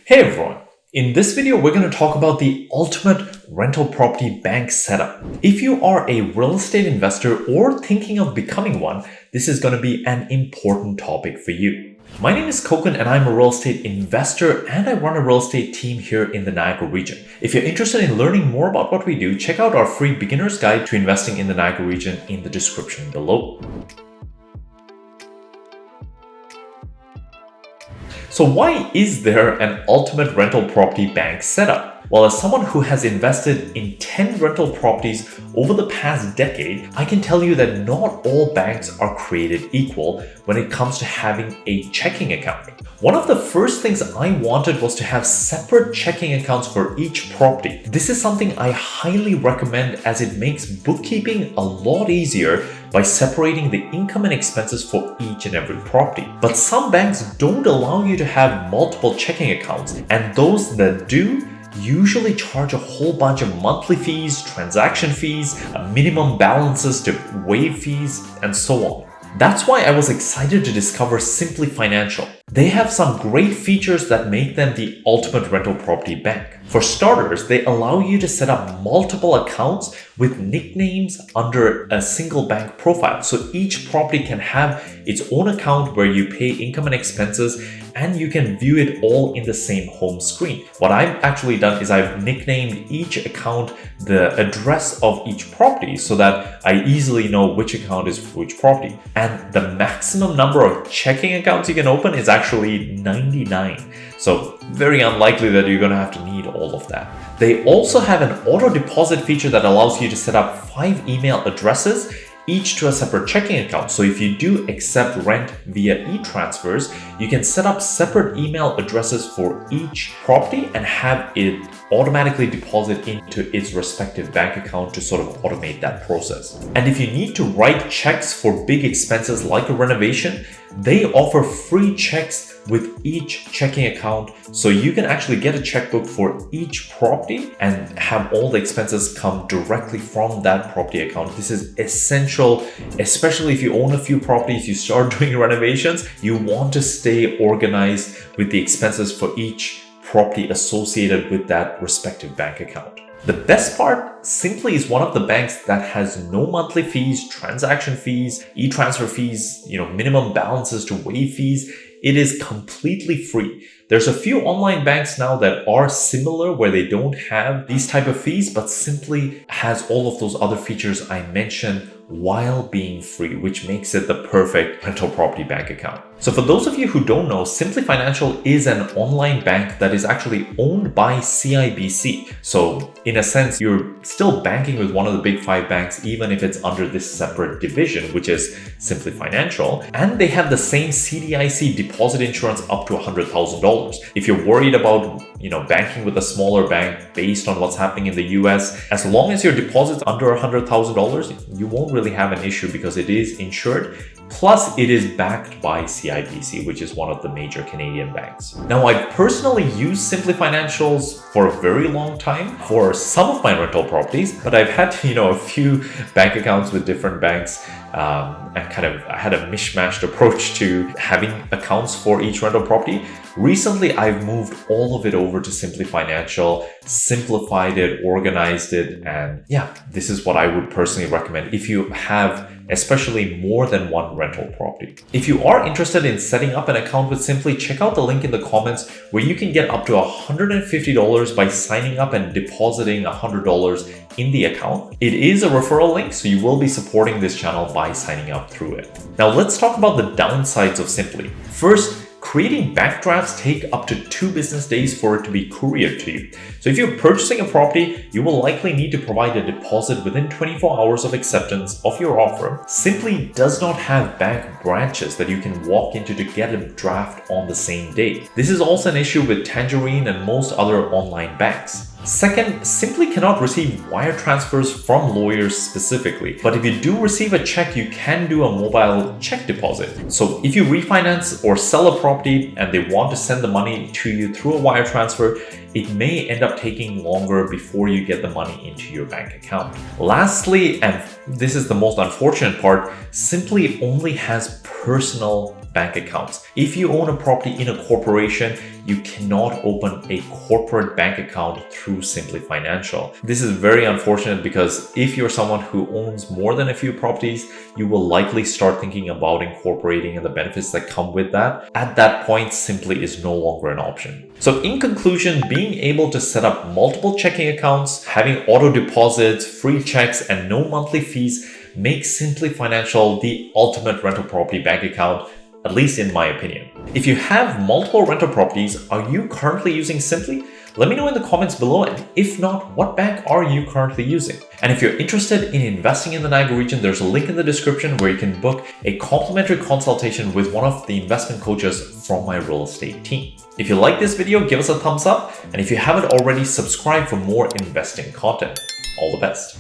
Hey everyone! In this video, we're going to talk about the ultimate rental property bank setup. If you are a real estate investor or thinking of becoming one, this is going to be an important topic for you. My name is Koukun and I'm a real estate investor and I run a real estate team here in the Niagara region. If you're interested in learning more about what we do, check out our free beginner's guide to investing in the Niagara region in the description below. So why is there an ultimate rental property bank setup? Well, as someone who has invested in 10 rental properties over the past decade, I can tell you that not all banks are created equal when it comes to having a checking account. One of the first things I wanted was to have separate checking accounts for each property. This is something I highly recommend as it makes bookkeeping a lot easier by separating the income and expenses for each and every property. But some banks don't allow you to have multiple checking accounts, and those that do usually charge a whole bunch of monthly fees, transaction fees, minimum balances to waive fees, and so on. That's why I was excited to discover Simplii Financial. They have some great features that make them the ultimate rental property bank. For starters, they allow you to set up multiple accounts with nicknames under a single bank profile. So each property can have its own account where you pay income and expenses, and you can view it all in the same home screen. What I've actually done is I've nicknamed each account the address of each property so that I easily know which account is for which property. And the maximum number of checking accounts you can open is actually 99. So very unlikely that you're going to have to need all of that. They also have an auto deposit feature that allows you to set up 5 email addresses, each to a separate checking account. So if you do accept rent via e-transfers, you can set up separate email addresses for each property and have it automatically deposit into its respective bank account to sort of automate that process. And if you need to write checks for big expenses like a renovation, they offer free checks with each checking account. So you can actually get a checkbook for each property and have all the expenses come directly from that property account. This is essential, especially if you own a few properties, you start doing renovations, you want to stay organized with the expenses for each property associated with that respective bank account. The best part, Simplii is one of the banks that has no monthly fees, transaction fees, e-transfer fees, minimum balances to waive fees. It is completely free. There's a few online banks now that are similar where they don't have these type of fees, but Simplii has all of those other features I mentioned while being free, which makes it the perfect rental property bank account. So for those of you who don't know, Simplii Financial is an online bank that is actually owned by CIBC. So in a sense, you're still banking with one of the big 5 banks, even if it's under this separate division, which is Simplii Financial. And they have the same CDIC deposit insurance up to $100,000. If you're worried about, banking with a smaller bank based on what's happening in the US, as long as your deposit's under $100,000, you won't really have an issue because it is insured. Plus, it is backed by CIBC, which is one of the major Canadian banks. Now, I've personally used Simplii Financials for a very long time for some of my rental properties, but I've had, a few bank accounts with different banks. And I had a mishmashed approach to having accounts for each rental property. Recently, I've moved all of it over to Simplii Financial, simplified it, organized it, and this is what I would personally recommend if you have especially more than one rental property. If you are interested in setting up an account with Simplii, check out the link in the comments where you can get up to $150 by signing up and depositing $100 in the account. It is a referral link, so you will be supporting this channel by signing up through it. Now let's talk about the downsides of Simplii. First, creating bank drafts take up to 2 business days for it to be couriered to you. So if you're purchasing a property, you will likely need to provide a deposit within 24 hours of acceptance of your offer. Simplii does not have bank branches that you can walk into to get a draft on the same day. This is also an issue with Tangerine and most other online banks. Second, Simplii cannot receive wire transfers from lawyers specifically, but if you do receive a check, you can do a mobile check deposit. So if you refinance or sell a property and they want to send the money to you through a wire transfer, it may end up taking longer before you get the money into your bank account. Lastly, and this is the most unfortunate part, Simplii only has personal bank accounts. If you own a property in a corporation, you cannot open a corporate bank account through Simplii Financial. This is very unfortunate because if you're someone who owns more than a few properties, you will likely start thinking about incorporating and the benefits that come with that. At that point, Simplii is no longer an option. So in conclusion, being able to set up multiple checking accounts, having auto deposits, free checks, and no monthly fees makes Simplii Financial the ultimate rental property bank account, at least in my opinion. If you have multiple rental properties, are you currently using Simplii? Let me know in the comments below, and if not, what bank are you currently using? And if you're interested in investing in the Niagara region, there's a link in the description where you can book a complimentary consultation with one of the investment coaches from my real estate team. If you like this video, give us a thumbs up, and if you haven't already, subscribe for more investing content. All the best.